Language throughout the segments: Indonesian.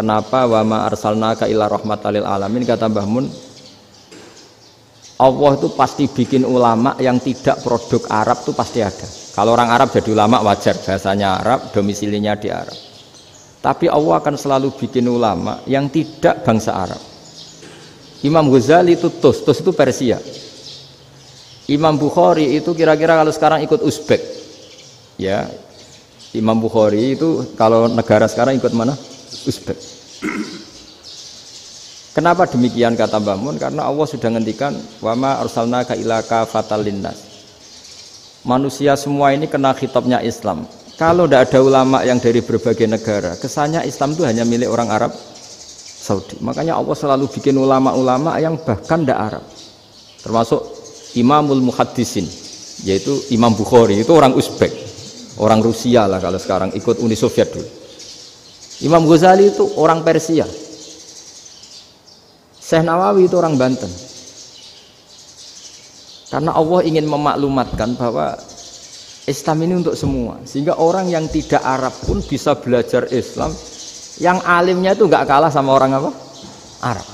kenapa wa ma arsalnaka illa rahmatan lil alamin, kata Mbah Mun, Allah itu pasti bikin ulama yang tidak produk Arab itu pasti ada. Kalau orang Arab jadi ulama wajar, bahasanya Arab, domisilinya di Arab. Tapi Allah akan selalu bikin ulama yang tidak bangsa Arab. Imam Ghazali itu Tus itu Persia. Imam Bukhari itu kira-kira kalau sekarang ikut Uzbek. Ya. Imam Bukhari itu kalau negara sekarang ikut mana? Uzbek. Kenapa demikian kata Mbah Mun? Karena Allah sudah ngendikan wa ma arsalnaka illa kafatal linnas. Manusia semua ini kena khitabnya Islam. Kalau tidak ada ulama yang dari berbagai negara, kesannya Islam itu hanya milik orang Arab Saudi. Makanya Allah selalu bikin ulama-ulama yang bahkan tidak Arab. Termasuk Imamul Muhaddisin, yaitu Imam Bukhari, itu orang Uzbek, orang Rusia lah kalau sekarang, ikut Uni Soviet dulu. Imam Ghazali itu orang Persia. Syekh Nawawi itu orang Banten. Karena Allah ingin memaklumatkan bahwa Islam ini untuk semua, sehingga orang yang tidak Arab pun bisa belajar Islam, yang alimnya itu nggak kalah sama orang apa? Arab.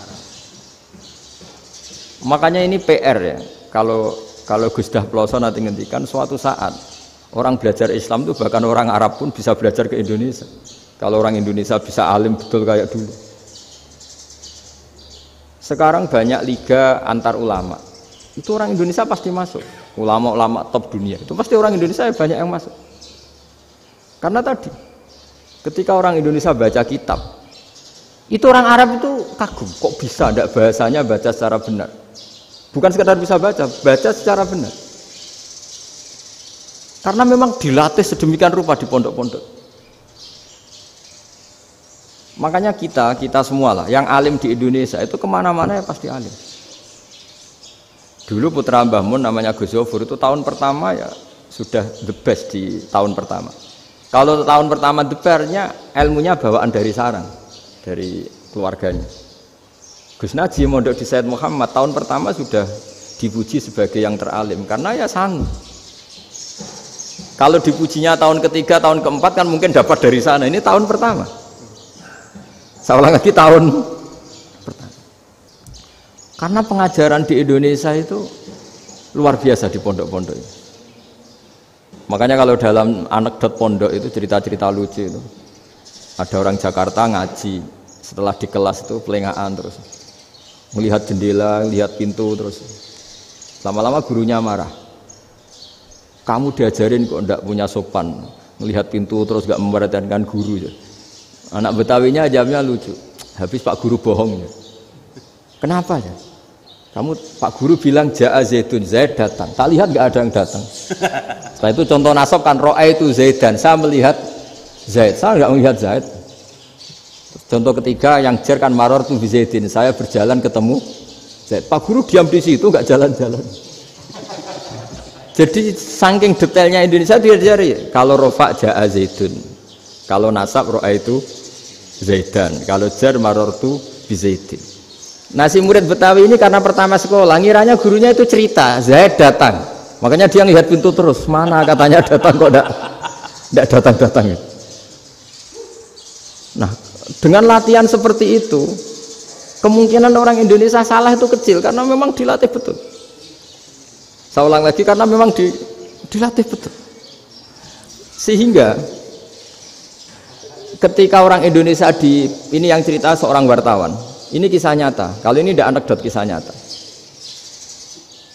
Makanya ini PR ya. Kalau Gus Dah Ploso nanti ngendikan suatu saat orang belajar Islam itu bahkan orang Arab pun bisa belajar ke Indonesia. Kalau orang Indonesia bisa alim betul kayak dulu. Sekarang banyak liga antar ulama. Itu orang Indonesia pasti masuk. Ulama-ulama top dunia itu pasti orang Indonesia banyak yang masuk. Karena tadi ketika orang Indonesia baca kitab, itu orang Arab itu kagum, kok bisa tidak bahasanya baca secara benar. Bukan sekedar bisa baca secara benar. Karena memang dilatih sedemikian rupa di pondok-pondok. Makanya kita semua lah, yang alim di Indonesia itu kemana-mana ya pasti alim. Dulu putra Mbah Mun namanya Gus Zofur itu tahun pertama ya sudah the best di tahun pertama. Kalau tahun pertama the best-nya ilmunya bawaan dari sarang, dari keluarganya. Gus Naji mondok di Sayyid Muhammad tahun pertama sudah dipuji sebagai yang teralim karena ya sanggup. Kalau dipujinya tahun ketiga, tahun keempat kan mungkin dapat dari sana. Ini tahun pertama. Saya ulang lagi tahun pertama. Karena pengajaran di Indonesia itu luar biasa di pondok-pondok ini. Makanya kalau dalam anekdot pondok itu cerita-cerita lucu itu. Ada orang Jakarta ngaji, setelah di kelas itu pelengahan terus. Melihat jendela, lihat pintu terus. Lama-lama gurunya marah. Kamu diajarin kok enggak punya sopan, melihat pintu terus enggak memperhatikan guru. Anak Betawinya jamnya lucu. Habis Pak Guru bohong. Kenapa ya? Kamu Pak Guru bilang Ja'a Zaidun, Zaid datang. Tak lihat enggak ada yang datang. Setelah itu contoh nasab kan ro'a itu Zaidan. Saya melihat Zaid, saya enggak melihat Zaid. Contoh ketiga yang jer kan maror tu bi Zaidin. Saya berjalan ketemu Zaid. Pak Guru diam di situ enggak jalan-jalan. Jadi saking detailnya Indonesia dia cari. Kalau rofa Ja'a Zaidun, kalau nasab ro'a itu Zaidan, kalau jar maror tu bi Zaidin. Nah si murid Betawi ini karena pertama sekolah, ngiranya gurunya itu cerita Zaid datang, makanya dia ngelihat pintu terus. Mana katanya datang kok enggak datang-datang. Nah dengan latihan seperti itu, kemungkinan orang Indonesia salah itu kecil karena memang dilatih betul. Saya ulang lagi karena memang dilatih betul. Sehingga ketika orang Indonesia ini yang cerita seorang wartawan, ini kisah nyata. Kalau ini tidak anekdot, kisah nyata.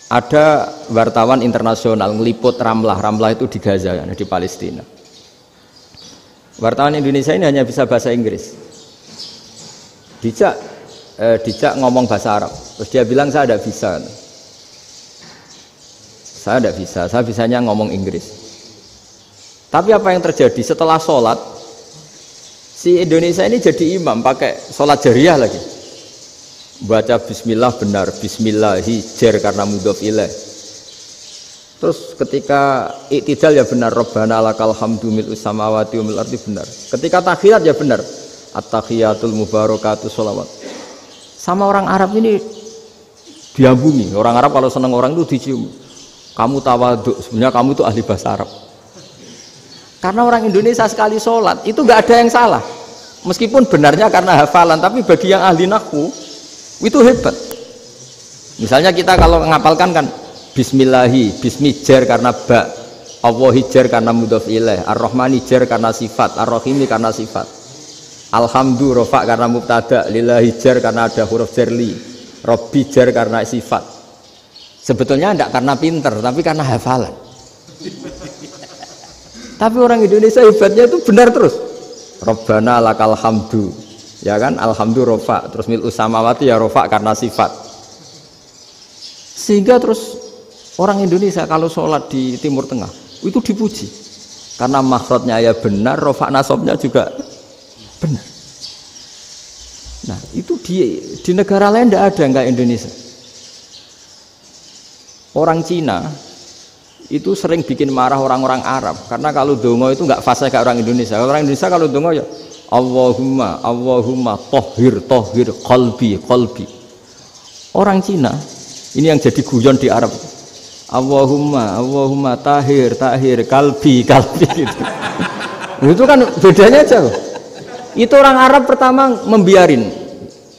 Ada wartawan internasional ngeliput Ramlah itu di Gaza, di Palestina. Wartawan Indonesia ini hanya bisa bahasa Inggris. Dijak ngomong bahasa Arab. Terus dia bilang saya tidak bisa. Saya tidak bisa, saya bisanya ngomong Inggris. Tapi apa yang terjadi setelah sholat, si Indonesia ini jadi imam pakai sholat jariyah lagi. Baca bismillah benar, bismillahi jar karena mudhof ilaih. Terus ketika iktidal ya benar, Rabbana lakal hamdu mil'us samawati wa mil'ul ardi benar. Ketika tahiyat ya benar, at-tahiyatul mubarakatuh sholawat. Sama orang Arab ini diambungi. Orang Arab kalau senang orang itu dicium. Kamu tawaduk, sebenarnya kamu itu ahli bahasa Arab. Karena orang Indonesia sekali sholat itu nggak ada yang salah. Meskipun benarnya karena hafalan, tapi bagi yang ahli nahwu itu hebat. Misalnya kita kalau ngapalkan kan bismillahi, bismi jar karena ba, Allahi jar karena mudhof ilaih, ar-rahmani jar karena sifat, ar-rahimi karena sifat, alhamdu rofa karena mubtada, lillahi jar karena ada huruf jarli, robbi jar karena sifat. Sebetulnya tidak karena pinter, tapi karena hafalan. Tapi orang Indonesia hebatnya itu benar terus. Rabbana lakal hamdu, ya kan, alhamdu rofa, terus mil'us samawati ya rofa karena sifat. Sehingga terus orang Indonesia kalau sholat di Timur Tengah itu dipuji karena makhrajnya ya benar, rofa nasabnya juga benar. Nah itu di negara lain tidak ada nggak Indonesia. Orang Cina itu sering bikin marah orang-orang Arab karena kalau dongo itu nggak fasih kayak orang Indonesia. Orang Indonesia kalau dongo ya Allahumma Allahumma tohir tohir qalbi qalbi. Orang Cina ini yang jadi guyon di Arab, Allahumma Allahumma tahir tahir kalbi kalbi gitu. Itu kan bedanya jauh. Itu orang Arab pertama membiarin,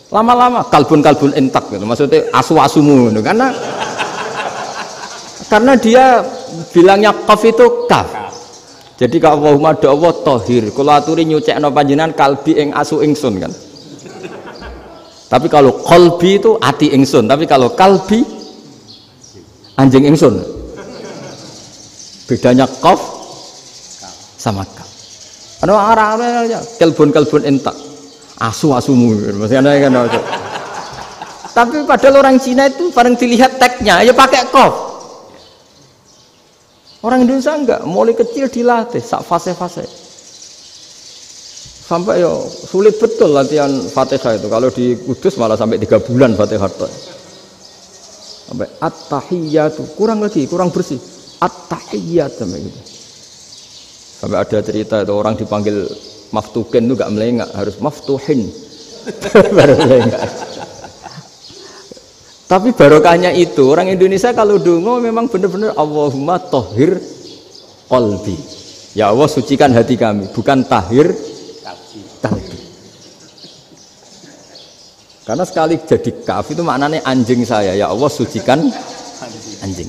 lama-lama kalbun kalbun entak gitu, maksudnya asu asumu gitu. Karena dia bilangnya qaf itu kaf. Jadi kalau Allahumma do Allah tohir, kalau aturi nyucekno panjenengan kalbi ing asu ingsun kan. Tapi kalau qalbi itu ati ingsun, tapi kalau kalbi anjing ingsun. Bedanya qaf sama kaf. Ana orang ya kalbun entak. Asu asumu maksudnya kan. Tapi padahal orang Cina itu paling dilihat teksnya ya pakai qaf. Orang Indonesia enggak, mulai kecil dilatih sak fase-fase. Sampai ya sulit betul latihan Fatihah itu. Kalau di Kudus malah sampai 3 bulan Fatihah. Sampai at-tahiyyatu, kurang lagi, kurang bersih. At-tahiyyat sampai gitu. Sampai ada cerita itu orang dipanggil maftuhin itu enggak melengak, harus maftuhin. Baru melengak. Tapi barokahnya itu orang Indonesia kalau dongo memang benar-benar Allahumma tohir qalbi. Ya Allah sucikan hati kami, bukan tahir kalbi. Karena sekali jadi kaf itu maknanya anjing saya. Ya Allah sucikan anjing.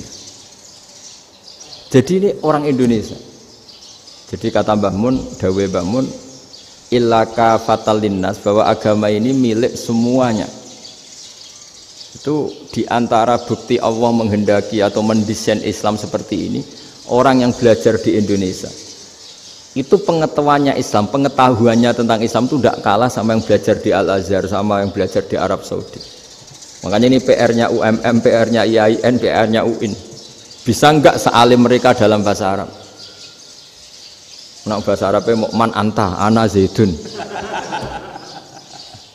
Jadi ini orang Indonesia. Jadi kata Mbah Mun, dawe Mbah Mun, illaka fatal linnas, bahwa agama ini milik semuanya. Itu diantara bukti Allah menghendaki atau mendesain Islam seperti ini, orang yang belajar di Indonesia itu pengetahuannya Islam, pengetahuannya tentang Islam itu tidak kalah sama yang belajar di Al-Azhar, sama yang belajar di Arab Saudi. Makanya ini PR-nya UMM, PR-nya IAIN, PR-nya UIN. Bisa enggak sealim mereka dalam bahasa Arab? Nah, bahasa Arabnya mau man anta, ana zaidun.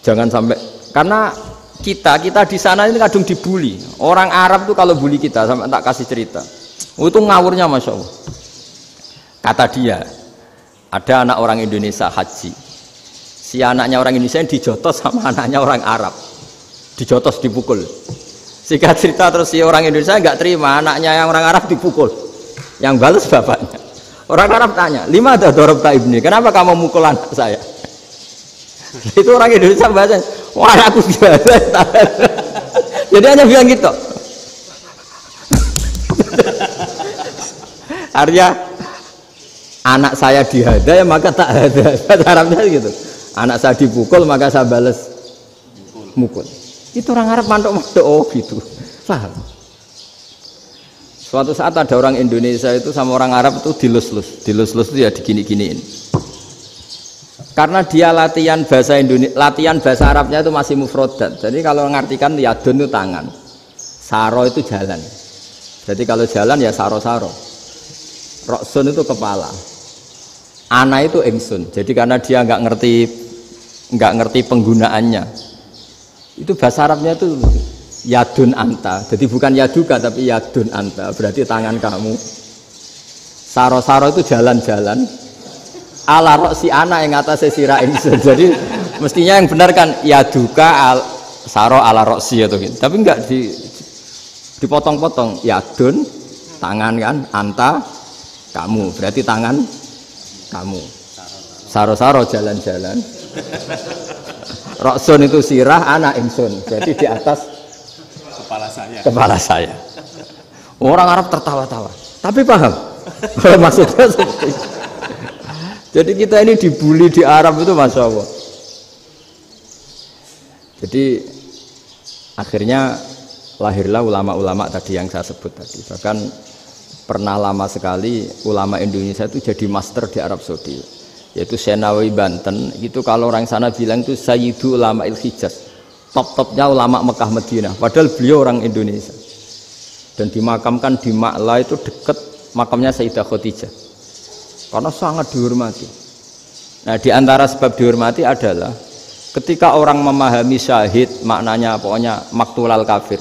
Jangan sampai, karena kita di sana ini kadung dibully. Orang Arab tuh kalau bully kita, sampai tak kasih cerita. Itu ngawurnya Masya Allah. Kata dia, ada anak orang Indonesia haji. Si anaknya orang Indonesia yang dijotos sama anaknya orang Arab. Dijotos, dipukul. Singkat cerita terus si orang Indonesia nggak terima, anaknya yang orang Arab dipukul. Yang balas bapaknya. Orang Arab tanya, lima ada dorobta ibni, kenapa kamu mukul anak saya? Itu orang Indonesia bahasa, wah aku biasa. Jadi hanya bilang gitu. Artinya anak saya dihada ya maka tak ada. Bahasa Arabnya gitu. Anak saya dipukul maka saya balas mukul. Itu orang Arab mantuk-mantuk oh gitu. Paham? Suatu saat ada orang Indonesia itu sama orang Arab itu dilus-lus. Dilus-lus itu ya digini-giniin. Karena dia latihan bahasa Indonesia, latihan bahasa Arabnya itu masih mufrodat. Jadi kalau mengartikan yadun itu tangan, saro itu jalan. Jadi kalau jalan ya saro-saro. Roksun itu kepala. Ana itu ingsun. Jadi karena dia nggak ngerti penggunaannya. Itu bahasa Arabnya itu yadun anta. Jadi bukan yaduka tapi yadun anta. Berarti tangan kamu. Saro-saro itu jalan-jalan. Ala roksi anak yang atasnya sirah ingsun. Jadi mestinya yang benar kan yaduka saro ala roksi atau gitu. Tapi enggak dipotong-potong. Yadun tangan kan, anta kamu. Berarti tangan kamu. Saro-saro jalan-jalan. Roksun itu sirah, anak ingsun. Jadi di atas kepala saya. Orang Arab tertawa-tawa. Tapi paham. Maksudnya seperti itu. Jadi kita ini dibully di Arab itu Masya Allah. Jadi akhirnya lahirlah ulama-ulama tadi yang saya sebut tadi. Bahkan pernah lama sekali ulama Indonesia itu jadi master di Arab Saudi, yaitu Senawi Banten. Itu kalau orang sana bilang itu Sayyidu Ulama Il-Hijaz, top-topnya ulama Mekah Madinah. Padahal beliau orang Indonesia dan dimakamkan di Ma'la, itu dekat makamnya Sayyidah Khadijah karena sangat dihormati. Nah, di antara sebab dihormati adalah ketika orang memahami syahid, maknanya pokoknya maktulal kafir.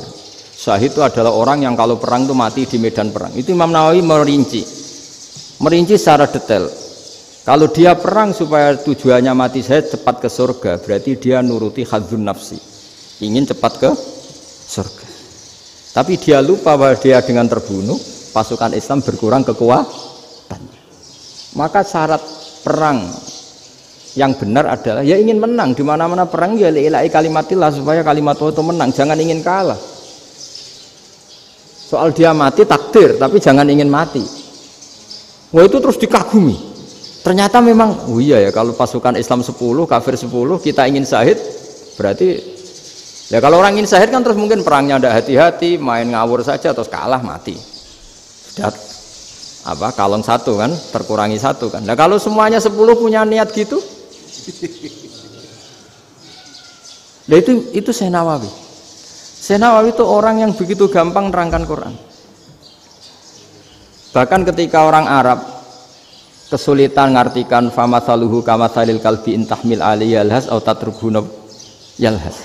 Syahid itu adalah orang yang kalau perang itu mati di medan perang. Itu Imam Nawawi merinci secara detail. Kalau dia perang supaya tujuannya mati syahid cepat ke surga, berarti dia nuruti hadzun nafsi, ingin cepat ke surga. Tapi dia lupa bahwa dia dengan terbunuh pasukan Islam berkurang kekuatannya. Maka syarat perang yang benar adalah ya ingin menang. Di mana-mana perang ya lillahi kalimatillah, supaya kalimat itu menang, jangan ingin kalah. Soal dia mati takdir, tapi jangan ingin mati. Wah, itu terus dikagumi. Ternyata memang, oh iya ya, kalau pasukan Islam 10, kafir 10, kita ingin syahid, berarti ya kalau orang ingin syahid kan terus mungkin perangnya ada hati-hati, main ngawur saja terus kalah mati. Sudah apa, kalong satu kan, terkurangi satu kan. Nah kalau semuanya 10 punya niat gitu, nah itu Syekh Nawawi. Syekh Nawawi itu orang yang begitu gampang nerangkan Quran. Bahkan ketika orang Arab kesulitan ngartikan famathaluhu kamathalil kalbi intahmil alaihi yalhas atau tatrukhu yalhas.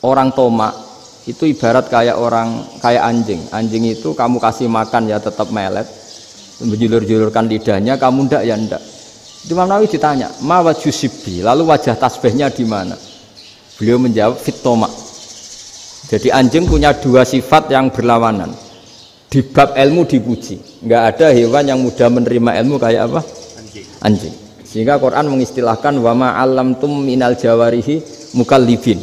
Orang tomak itu ibarat kayak anjing. Anjing itu kamu kasih makan ya tetap melet, menjulur-julurkan lidahnya, kamu ndak ya ndak. Imam Nawawi ditanya, "Ma wajhusibi?" Lalu wajah tasbihnya di mana? Beliau menjawab, "Fit tomak." Jadi anjing punya dua sifat yang berlawanan. Di bab ilmu dipuji, nggak ada hewan yang mudah menerima ilmu kayak apa? Anjing. Sehingga Quran mengistilahkan wa ma 'allamtum minal jawarihi mukallibin.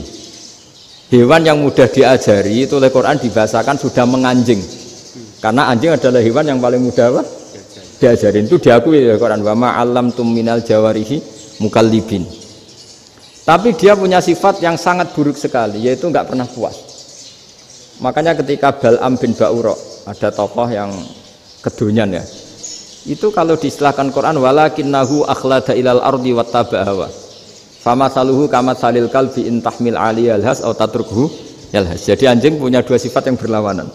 Hewan yang mudah diajari itu oleh Quran dibahasakan sudah menganjing. Karena anjing adalah hewan yang paling mudah apa? Diajarin, itu diakui oleh Quran wa ma 'allamtum minal jawarihi mukallibin. Tapi dia punya sifat yang sangat buruk sekali, yaitu nggak pernah puas. Makanya ketika Bal'am bin Ba'ura, ada tokoh yang kedonyan ya, itu kalau diistilahkan Quran walakinnahu akhlada ilal ardi wattaba hawa famathaluhu kamathalil kalbi intahmil alaihi yalhas aw tatrukhu yalhas. Jadi anjing punya dua sifat yang berlawanan.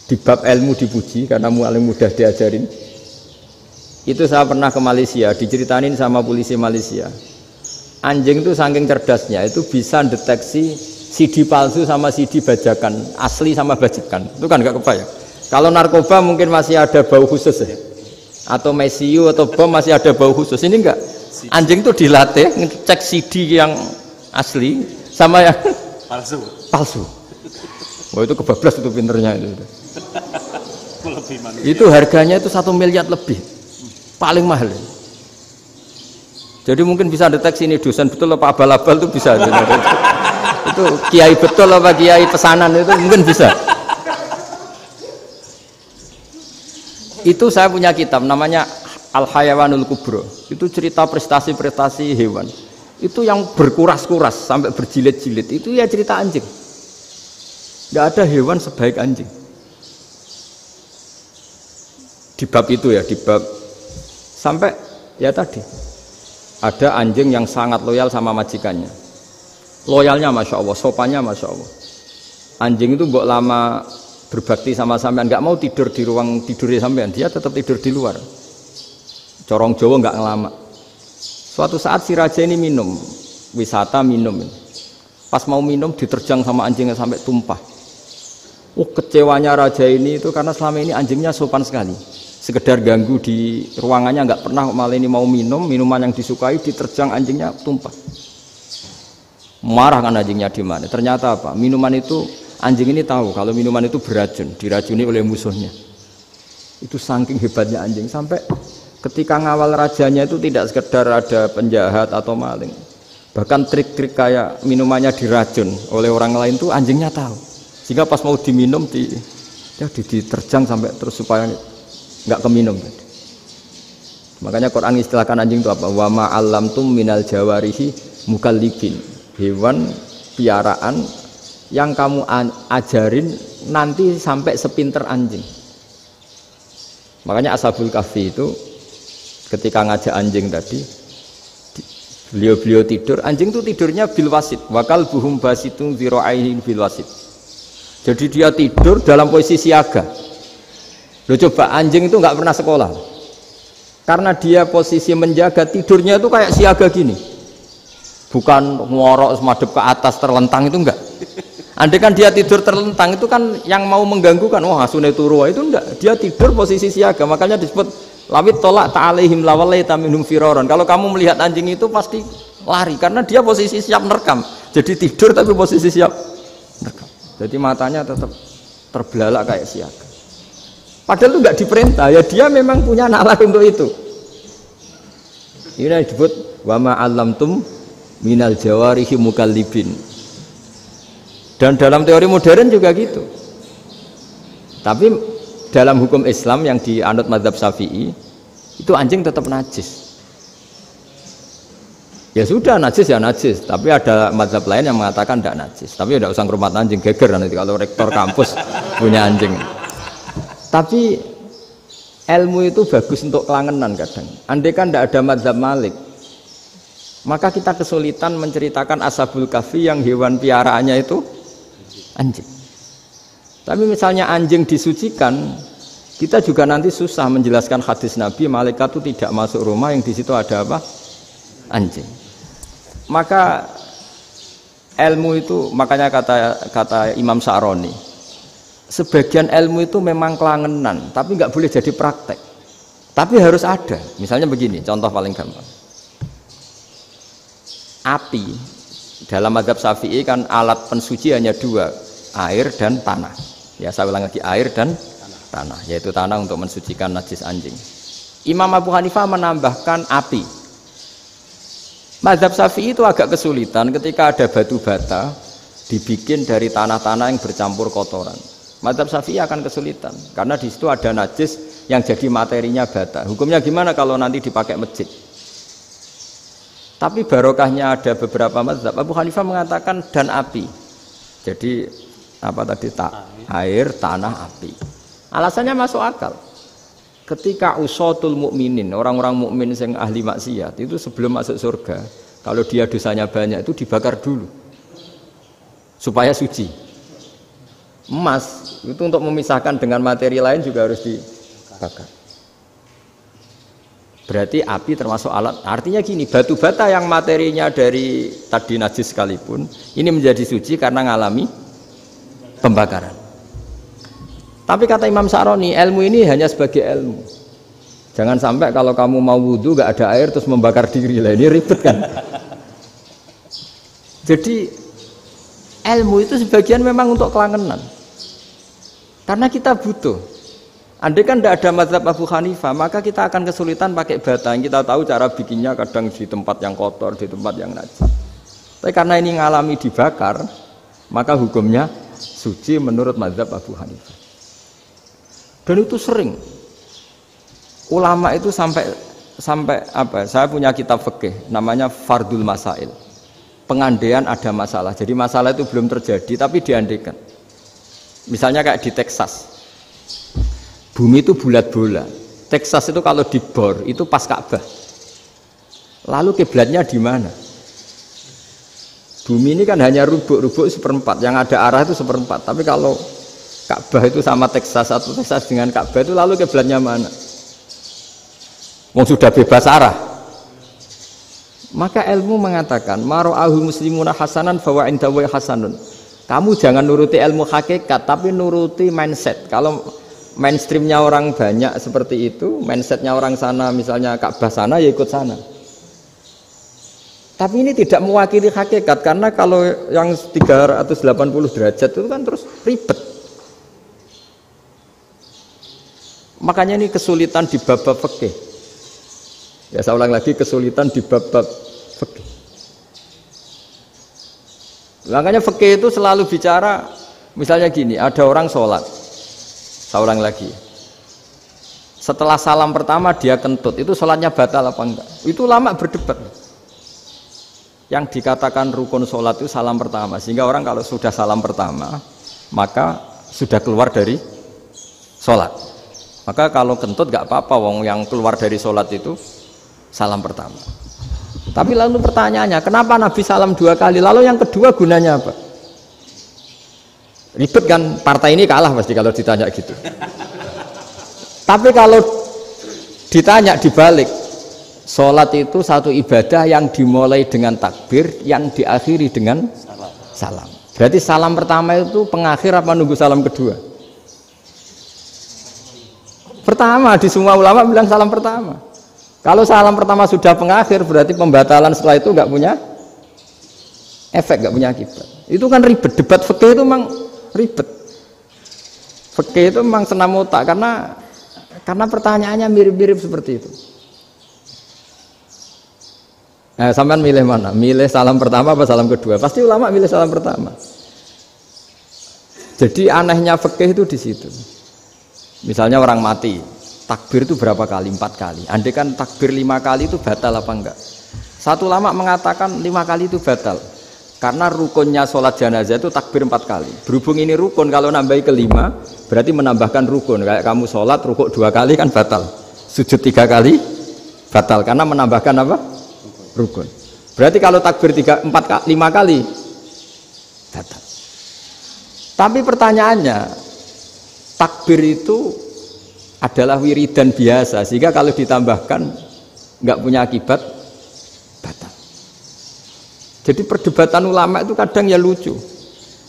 Di bab ilmu dipuji karena paling mudah diajarin. Itu saya pernah ke Malaysia, diceritain sama polisi Malaysia. Anjing itu saking cerdasnya itu bisa deteksi CD palsu sama CD bajakan, asli sama bajakan. Itu kan nggak kebayang. Kalau narkoba mungkin masih ada bau khusus ya, atau mesiu atau bom masih ada bau khusus. Ini enggak. Anjing itu dilatih ngecek CD yang asli sama yang palsu. Wah, itu kebablas itu pinternya itu. Itu harganya itu 1 miliar lebih, paling mahal. Jadi mungkin bisa deteksi ini dosen betul apa abal-abal itu bisa. Itu kiai betul apa kiai pesanan itu mungkin bisa. Itu saya punya kitab namanya Al-Hayawanul Kubro. Itu cerita prestasi-prestasi hewan. Itu yang berkuras-kuras sampai berjilid-jilid. Itu ya cerita anjing. Tidak ada hewan sebaik anjing. Di bab itu ya, di bab sampai ya tadi ada anjing yang sangat loyal sama majikannya. Loyalnya Masya Allah, sopannya Masya Allah. Anjing itu mbok lama berbakti sama sampean, nggak mau tidur di ruang tidurnya sampean, dia tetap tidur di luar. Corong Jawa nggak ngelama. Suatu saat si raja ini minum, wisata minum. Pas mau minum diterjang sama anjingnya sampai tumpah. Kecewanya raja ini itu karena selama ini anjingnya sopan sekali. Sekedar ganggu di ruangannya nggak pernah, malah ini mau minum, minuman yang disukai diterjang anjingnya tumpah. Marah kan anjingnya di mana? Ternyata apa? Minuman itu, anjing ini tahu kalau minuman itu beracun, diracuni oleh musuhnya. Itu saking hebatnya anjing sampai ketika ngawal rajanya itu tidak sekedar ada penjahat atau maling, bahkan trik-trik kayak minumannya diracun oleh orang lain tuh anjingnya tahu, sehingga pas mau diminum diterjang sampai terus supaya nggak keminum. Makanya Quran istilahkan anjing itu apa? Wa ma 'allamtum minal jawarihi mukallibin, hewan piaraan yang kamu ajarin nanti sampai sepinter anjing. Makanya Ashabul Kahfi itu ketika ngajak anjing tadi, beliau tidur, anjing itu tidurnya bil wasit, wakal buhum basitun zira'aihi bil wasit. Jadi dia tidur dalam posisi siaga. Loh, coba anjing itu nggak pernah sekolah, karena dia posisi menjaga, tidurnya itu kayak siaga gini, bukan ngorok semadep ke atas terlentang, itu enggak. Andai kan dia tidur terlentang itu kan yang mau mengganggu kan, wah sunai turu, itu enggak, dia tidur posisi siaga. Makanya disebut lawit tolak ta'alaihim lawalaita minhum firaron. Kalau kamu melihat anjing itu pasti lari, karena dia posisi siap merekam. Jadi tidur tapi posisi siap merekam. Jadi matanya tetap terbelalak kayak siaga. Padahal itu enggak diperintah, ya dia memang punya nalar untuk itu. Ini disebut wa ma 'allamtum minal jawarihi mukallibin. Dan dalam teori modern juga gitu. Tapi dalam hukum Islam yang dianut mazhab Syafi'i itu anjing tetap najis. Ya sudah, najis ya najis, tapi ada mazhab lain yang mengatakan tidak najis. Tapi tidak usah ngurmat anjing, geger nanti kalau rektor kampus punya anjing. Tapi ilmu itu bagus untuk kelangenan kadang. Andai kan tidak ada mazhab Malik, maka kita kesulitan menceritakan Ashabul Kahfi yang hewan piaraannya itu anjing. Tapi misalnya anjing disucikan, kita juga nanti susah menjelaskan hadis Nabi malaikat itu tidak masuk rumah yang di situ ada apa? Anjing. Maka ilmu itu, makanya kata Imam Sa'roni, sebagian ilmu itu memang kelangenan, tapi nggak boleh jadi praktek. Tapi harus ada. Misalnya begini, contoh paling gampang. Api dalam mazhab Syafi'i kan alat pensuci hanya dua, air dan tanah. Ya, saya ulang lagi, air dan tanah, yaitu tanah untuk mensucikan najis anjing. Imam Abu Hanifah menambahkan api. Mazhab Syafi'i itu agak kesulitan ketika ada batu bata dibikin dari tanah-tanah yang bercampur kotoran. Mazhab Syafi'i akan kesulitan karena di situ ada najis yang jadi materinya bata. Hukumnya gimana kalau nanti dipakai masjid? Tapi barokahnya ada beberapa mazhab. Abu Hanifah mengatakan dan api. Jadi apa tadi, air, tanah, api. Alasannya masuk akal. Ketika usatul mukminin, orang-orang mukmin yang ahli maksiat itu sebelum masuk surga, kalau dia dosanya banyak itu dibakar dulu supaya suci. Emas itu untuk memisahkan dengan materi lain juga harus dibakar. Berarti api termasuk alat. Artinya gini, batu bata yang materinya dari tadi najis sekalipun, ini menjadi suci karena ngalami pembakaran. Tapi kata Imam Sa'roni, ilmu ini hanya sebagai ilmu. Jangan sampai kalau kamu mau wudhu gak ada air terus membakar diri lah, ini ribet kan. Jadi ilmu itu sebagian memang untuk kelangenan, karena kita butuh. Andai kan tidak ada mazhab Abu Hanifah, maka kita akan kesulitan pakai bata. Kita tahu cara bikinnya kadang di tempat yang kotor, di tempat yang najis. Tapi karena ini ngalami dibakar, maka hukumnya suci menurut mazhab Abu Hanifah. Dan itu sering ulama itu sampai apa? Saya punya kitab fikih namanya Fardul Masail. Pengandaian ada masalah. Jadi masalah itu belum terjadi tapi diandaikan. Misalnya kayak di Texas. Bumi itu bulat bola. Texas itu kalau dibor itu pas Ka'bah. Lalu kiblatnya di mana? Bumi ini kan hanya rubuk-rubuk seperempat, yang ada arah itu seperempat. Tapi kalau Ka'bah itu sama Texas, atau Texas dengan Ka'bah itu lalu kiblatnya mana? Wong sudah bebas arah. Maka ilmu mengatakan maro'ahul muslimuna hasanan fawa indawa hasanun. Kamu jangan nuruti ilmu hakikat, tapi nuruti mindset. Kalau mainstreamnya orang banyak seperti itu, mindsetnya orang sana, misalnya Ka'bah sana, ya ikut sana. Tapi ini tidak mewakili hakikat, karena kalau yang 380 derajat itu kan terus ribet. Makanya ini kesulitan di bab-bab fikih. Ya saya ulang lagi, kesulitan di bab-bab fikih. Makanya fikih itu selalu bicara, misalnya gini, ada orang sholat, saya ulang lagi, setelah salam pertama dia kentut, itu sholatnya batal apa enggak? Itu lama berdebat. Yang dikatakan rukun sholat itu salam pertama, sehingga orang kalau sudah salam pertama, maka sudah keluar dari sholat. Maka kalau kentut enggak apa-apa, wong yang keluar dari sholat itu salam pertama. Tapi lalu pertanyaannya, kenapa Nabi salam 2 kali? Lalu yang kedua gunanya apa? Ribet kan, partai ini kalah pasti kalau ditanya gitu. Tapi kalau ditanya dibalik, sholat itu satu ibadah yang dimulai dengan takbir, yang diakhiri dengan salam. Berarti salam pertama itu pengakhir apa nunggu salam kedua? Pertama, di semua ulama bilang salam pertama. Kalau salam pertama sudah pengakhir, berarti pembatalan setelah itu nggak punya efek, nggak punya akibat. Itu kan ribet. Debat fikih itu memang ribet. Fikih itu memang senam otak karena pertanyaannya mirip-mirip seperti itu. Nah, sampean milih mana? Milih salam pertama apa salam kedua? Pasti ulama milih salam pertama. Jadi anehnya fikih itu di situ. Misalnya orang mati, takbir itu berapa kali? 4 kali. Andai kan takbir 5 kali itu batal apa enggak? Satu ulama mengatakan 5 kali itu batal. Karena rukunnya sholat jenazah itu takbir 4 kali. Berhubung ini rukun, kalau nambahi ke 5, berarti menambahkan rukun. Kayak kamu sholat rukuk 2 kali kan batal. Sujud 3 kali batal karena menambahkan apa? Rukun. Berarti kalau takbir 5 kali batal. Tapi pertanyaannya, takbir itu adalah wiridan biasa, sehingga kalau ditambahkan nggak punya akibat batal. Jadi perdebatan ulama itu kadang ya lucu.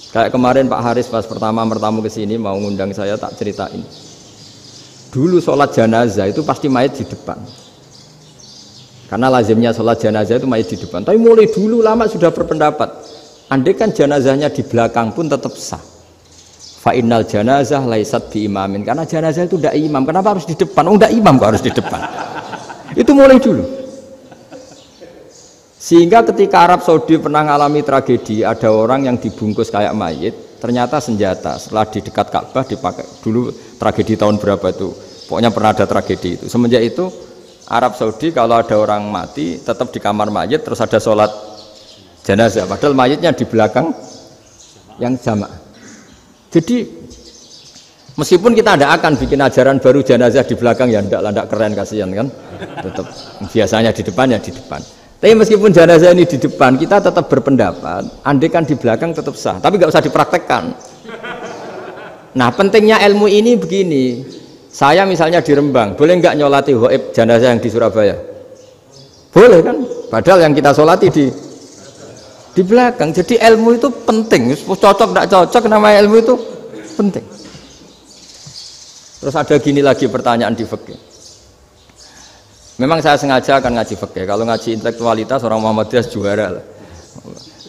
Kayak kemarin Pak Haris pas pertama bertamu ke sini mau ngundang saya, tak ceritain. Dulu sholat jenazah itu pasti mayat di depan. Karena lazimnya sholat jenazah itu mayat di depan. Tapi mulai dulu ulama sudah berpendapat, andai kan jenazahnya di belakang pun tetap sah. Fa'innal janazah laisat bi imamin, karena jenazah itu tidak imam. Kenapa harus di depan? Oh, tidak imam kok harus di depan. Itu mulai dulu. Sehingga ketika Arab Saudi pernah mengalami tragedi, ada orang yang dibungkus kayak mayit, ternyata senjata. Setelah di dekat Ka'bah dipakai. Dulu tragedi tahun berapa itu? Pokoknya pernah ada tragedi itu. Semenjak itu Arab Saudi kalau ada orang mati tetap di kamar mayit, terus ada sholat jenazah. Padahal mayitnya di belakang yang jamaah. Jadi meskipun kita tidak akan bikin ajaran baru jenazah di belakang, ya tidak keren, kasihan kan, tetap biasanya di depan ya di depan. Tapi meskipun jenazah ini di depan, kita tetap berpendapat andai kan di belakang tetap sah, tapi nggak usah dipraktekkan. Nah, pentingnya ilmu ini begini, saya misalnya di Rembang, boleh nggak nyolati ghaib jenazah yang di Surabaya? Boleh kan, padahal yang kita sholati di belakang. Jadi ilmu itu penting, cocok tidak cocok, namanya ilmu itu penting. Terus ada gini lagi pertanyaan di fikih. Memang saya sengaja akan ngaji fikih. Kalau ngaji intelektualitas orang Muhammadiyah juara lah.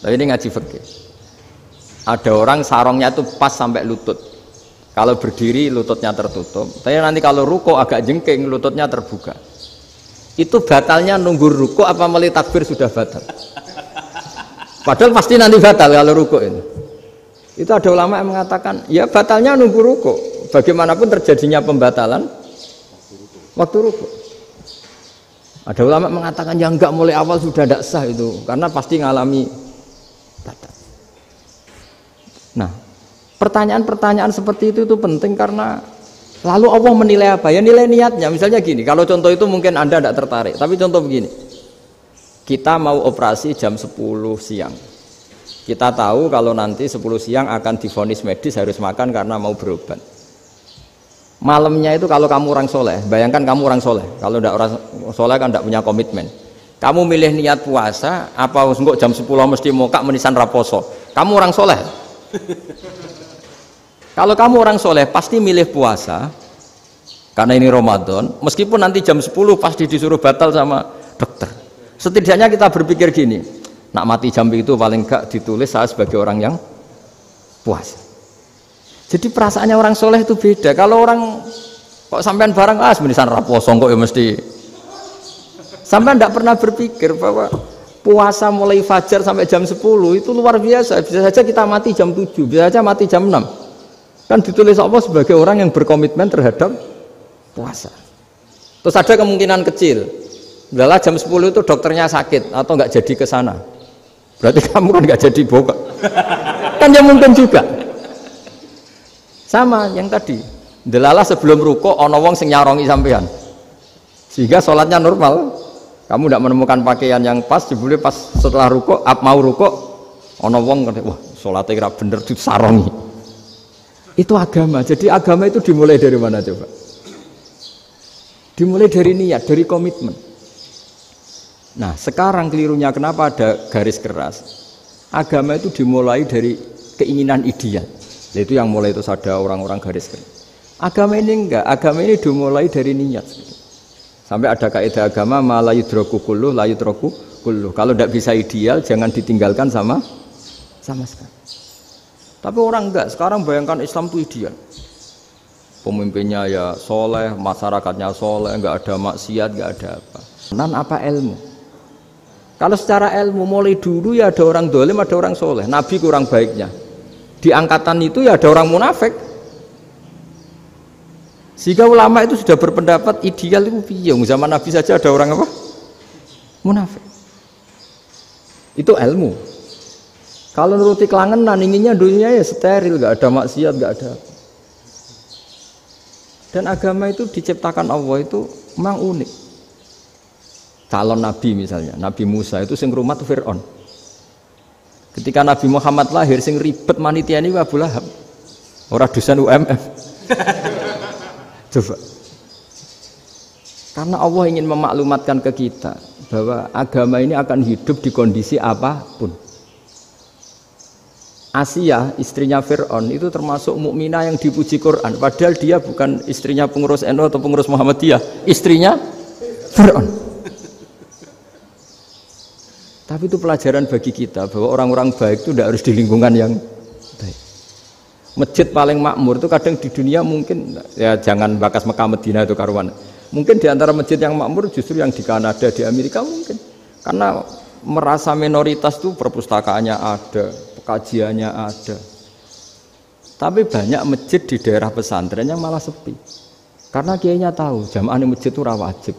Tapi ini ngaji fikih. Ada orang sarongnya itu pas sampai lutut. Kalau berdiri lututnya tertutup. Tapi nanti kalau ruko agak jengking lututnya terbuka. Itu batalnya nunggu ruko apa mulai takbir sudah batal? Padahal pasti nanti batal kalau rukuk ini. Itu ada ulama yang mengatakan, ya batalnya nunggu rukuk. Bagaimanapun terjadinya pembatalan waktu rukuk. Ada ulama mengatakan, ya enggak, mulai awal sudah tidak sah itu, karena pasti ngalami batal. Nah, pertanyaan-pertanyaan seperti itu penting karena lalu Allah menilai apa? Ya nilai niatnya. Misalnya gini, kalau contoh itu mungkin Anda tidak tertarik, tapi contoh begini. Kita mau operasi jam 10 siang. Kita tahu kalau nanti 10 siang akan divonis medis harus makan karena mau berobat. Malamnya itu kalau kamu orang soleh, bayangkan kamu orang soleh. Kalau tidak orang soleh kan tidak punya komitmen. Kamu milih niat puasa, apa enggak jam 10 mesti mokak menisan raposo. Kamu orang soleh. Kalau kamu orang soleh pasti milih puasa karena ini Ramadan. Meskipun nanti jam 10 pasti disuruh batal sama dokter. Setidaknya kita berpikir gini, nak mati jam itu paling enggak ditulis saya sebagai orang yang puasa. Jadi perasaannya orang soleh itu beda. Kalau orang kok sampean barang menisan raposo kok ya mesti. Sampai tidak pernah berpikir bahwa puasa mulai fajar sampai jam 10 itu luar biasa. Bisa saja kita mati jam 7, bisa saja mati jam 6. Kan ditulis Allah sebagai orang yang berkomitmen terhadap puasa. Terus ada kemungkinan kecil, adalah jam 10 itu dokternya sakit atau nggak jadi ke sana. Berarti kamu kan nggak jadi buka. Kan ya mungkin juga. Sama yang tadi. Delala sebelum ruko ono wong sing nyarongi sampean. Sehingga sholatnya normal. Kamu tidak menemukan pakaian yang pas, jebule pas setelah ruko, mau ruko, ono wong kata, wah sholatnya kira bener disarongi. Itu agama. Jadi agama itu dimulai dari mana coba? Dimulai dari niat, dari komitmen. Nah sekarang kelirunya kenapa ada garis keras? Agama itu dimulai dari keinginan ideal. Itu yang mulai itu ada orang-orang garis keras. Agama ini enggak, agama ini dimulai dari niat. Sampai ada kaidah agama la yudroku kulluh la yudroku kulluh. Kalau tidak bisa ideal jangan ditinggalkan sama sekali. Tapi orang enggak, sekarang bayangkan Islam itu ideal. Pemimpinnya ya soleh, masyarakatnya soleh, enggak ada maksiat, enggak ada apa. Nan apa ilmu? Kalau secara ilmu mulai dulu ya ada orang dolim, ada orang soleh. Nabi kurang baiknya. Di angkatan itu ya ada orang munafik. Sehingga ulama itu sudah berpendapat ideal itu piye? Zaman Nabi saja ada orang apa? Munafik. Itu ilmu. Kalau nuruti kelangenan inginnya dunia ya steril, enggak ada maksiat, enggak ada. Dan agama itu diciptakan Allah itu memang unik. Calon Nabi misalnya, Nabi Musa itu sing rumat Fir'aun. Ketika Nabi Muhammad lahir sing ribet manitia ini Abu Lahab. Orang dosen UMF. Coba. Karena Allah ingin memaklumatkan ke kita bahwa agama ini akan hidup di kondisi apapun. Asia, istrinya Fir'aun itu termasuk mukminah yang dipuji Quran. Padahal dia bukan istrinya pengurus NU atau pengurus Muhammadiyah, istrinya Fir'aun. Tapi itu pelajaran bagi kita bahwa orang-orang baik itu tidak harus di lingkungan yang baik. Masjid paling makmur itu kadang di dunia mungkin ya jangan bakas Mekah Medina itu karuan. Mungkin di antara masjid yang makmur justru yang di Kanada, di Amerika mungkin. Karena merasa minoritas itu perpustakaannya ada, kajiannya ada. Tapi banyak masjid di daerah pesantren yang malah sepi. Karena kiainya tahu jamaah di masjid itu wajib.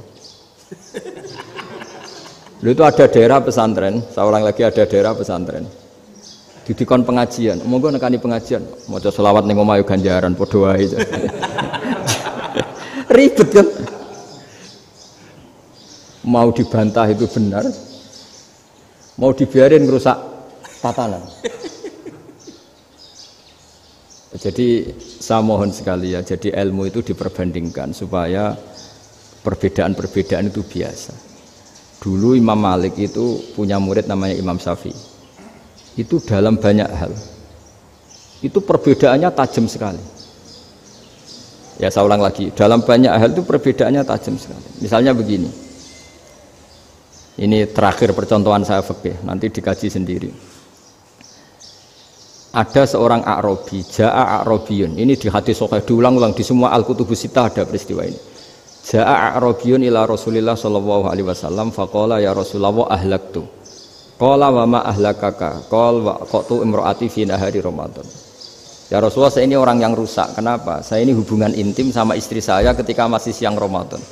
Lalu itu ada daerah pesantren, saya ulang lagi ada daerah pesantren. Didikon pengajian, monggo nekani pengajian, maca selawat ning omah ganjaran padha wae. Ribet kan? Mau dibantah itu benar. Mau dibiarin merusak tatanan. Jadi saya mohon sekali ya, jadi ilmu itu diperbandingkan supaya perbedaan-perbedaan itu biasa. Dulu Imam Malik itu punya murid namanya Imam Syafi'i. Itu dalam banyak hal. Itu perbedaannya tajam sekali. Ya saya ulang lagi, dalam banyak hal itu perbedaannya tajam sekali. Misalnya begini. Ini terakhir percontohan saya fikih, nanti dikaji sendiri. Ada seorang A'rabi, Ja'a A'rabiyun. Ini di hadis sahih diulang-ulang di semua Al-Kutubus Sittah ada peristiwa ini. Ja'a A'rabiyun ila Rasulillah sallallahu alaihi wasallam faqala ya Rasulullah ahlaktu. Qala wa ma ahlakaka? Qal wa qatu imraati fi nahari Ramadan. Ya Rasulullah, saya ini orang yang rusak. Kenapa? Saya ini hubungan intim sama istri saya ketika masih siang Ramadan.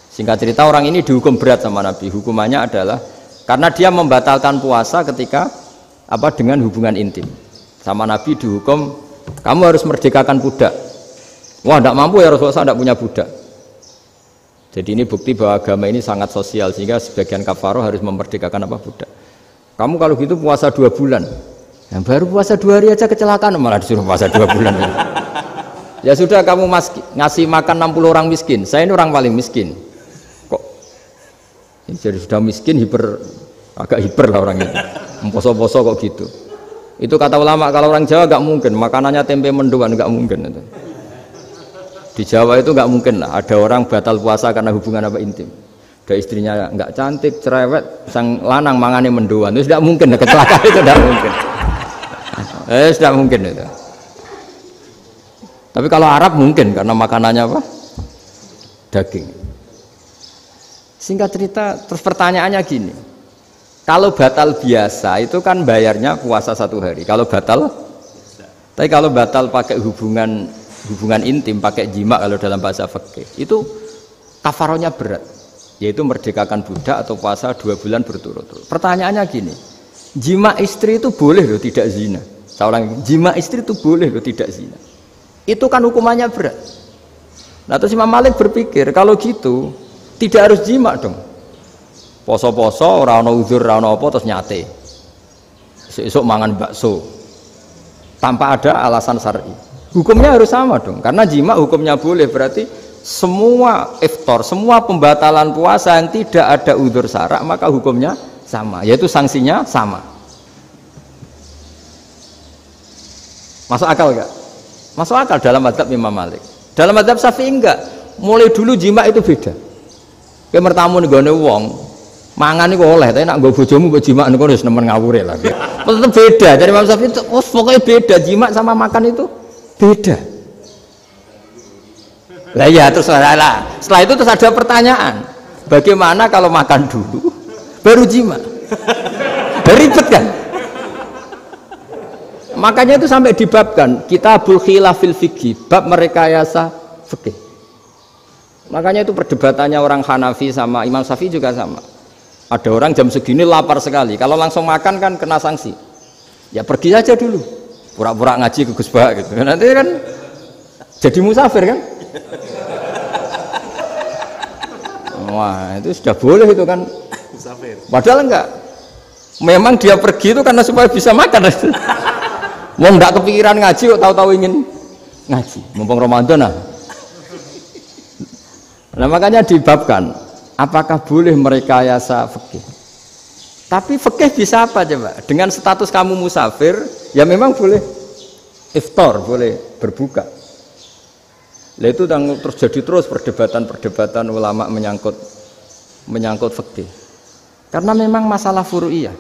Singkat cerita orang ini dihukum berat sama Nabi. Hukumannya adalah karena dia membatalkan puasa ketika dengan hubungan intim. Sama Nabi dihukum, kamu harus merdekakan budak. Wah, tidak mampu ya Rasulullah, saya tidak punya budak. Jadi ini bukti bahwa agama ini sangat sosial sehingga sebagian kafaroh harus memerdekakan budak. Kamu kalau gitu puasa 2 bulan. Yang baru puasa 2 hari aja kecelakaan malah disuruh puasa 2 bulan. Ya sudah kamu ngasih makan 60 orang miskin. Saya ini orang paling miskin. Kok ini jadi sudah miskin agak hiper lah orangnya. Poso-poso kok gitu. Itu kata ulama kalau orang Jawa gak mungkin makanannya tempe mendoan, gak mungkin itu. Di Jawa itu nggak mungkin lah ada orang batal puasa karena hubungan intim. Ada istrinya nggak cantik, cerewet, sang lanang mangane mendoan, itu tidak mungkin, kecelakaan itu tidak mungkin. Tidak mungkin itu. Tapi kalau Arab mungkin karena makanannya daging. Singkat cerita, terus pertanyaannya gini. Kalau batal biasa itu kan bayarnya puasa 1 hari. Kalau batal, tapi kalau batal pakai hubungan intim, pakai jima kalau dalam bahasa fikih, itu kafarohnya berat, yaitu merdekakan budak atau puasa 2 bulan berturut-turut. Pertanyaannya gini, jima istri itu boleh loh tidak zina. Saya ulangi, jima istri itu boleh loh tidak zina. Itu kan hukumannya berat. Nah terus Imam Malik berpikir kalau gitu tidak harus jima dong. Poso-poso, ora ana uzur, ora ana apa terus nyate. Esuk mangan bakso. Tanpa ada alasan syar'i. Hukumnya harus sama dong. Karena jima hukumnya boleh, berarti semua iftar, semua pembatalan puasa yang tidak ada uzur syara' maka hukumnya sama, yaitu sanksinya sama. Masuk akal enggak? Masuk akal dalam mazhab Imam Malik. Dalam mazhab Syafi'i enggak. Mulai dulu jima itu beda. Kayak mertamu nih gone wong, mangan iku oleh, tapi nak nggo bojomu mbok jima niku wis nemen ngawure lah. Tetep beda. Dari Imam Syafi'i itu pokoknya beda, jima sama makan itu beda. Lah ya terus setelah itu terus ada pertanyaan. Bagaimana kalau makan dulu baru jima? Ribet kan? Makanya itu sampai dibabkan Kitabul Khilafil Fiqhi, bab merekayasa fikih. Makanya itu perdebatannya orang Hanafi sama Imam Syafi'i juga sama. Ada orang jam segini lapar sekali, kalau langsung makan kan kena sanksi. Ya pergi aja dulu, pura-pura ngaji ke Gus Bah gitu. Nanti kan jadi musafir kan? Wah itu sudah boleh itu kan? Musafir. Padahal enggak. Memang dia pergi itu karena supaya bisa makan. Mau enggak kepikiran ngaji kok tahu-tahu ingin ngaji. Mumpung Ramadan nah. Nah makanya dibabkan apakah boleh merekayasa fikih. Tapi fikih bisa apa coba? Dengan status kamu musafir, ya memang boleh iftar, boleh berbuka. Lah itu terjadi terus perdebatan ulama menyangkut fikih. Karena memang masalah furu'iyah.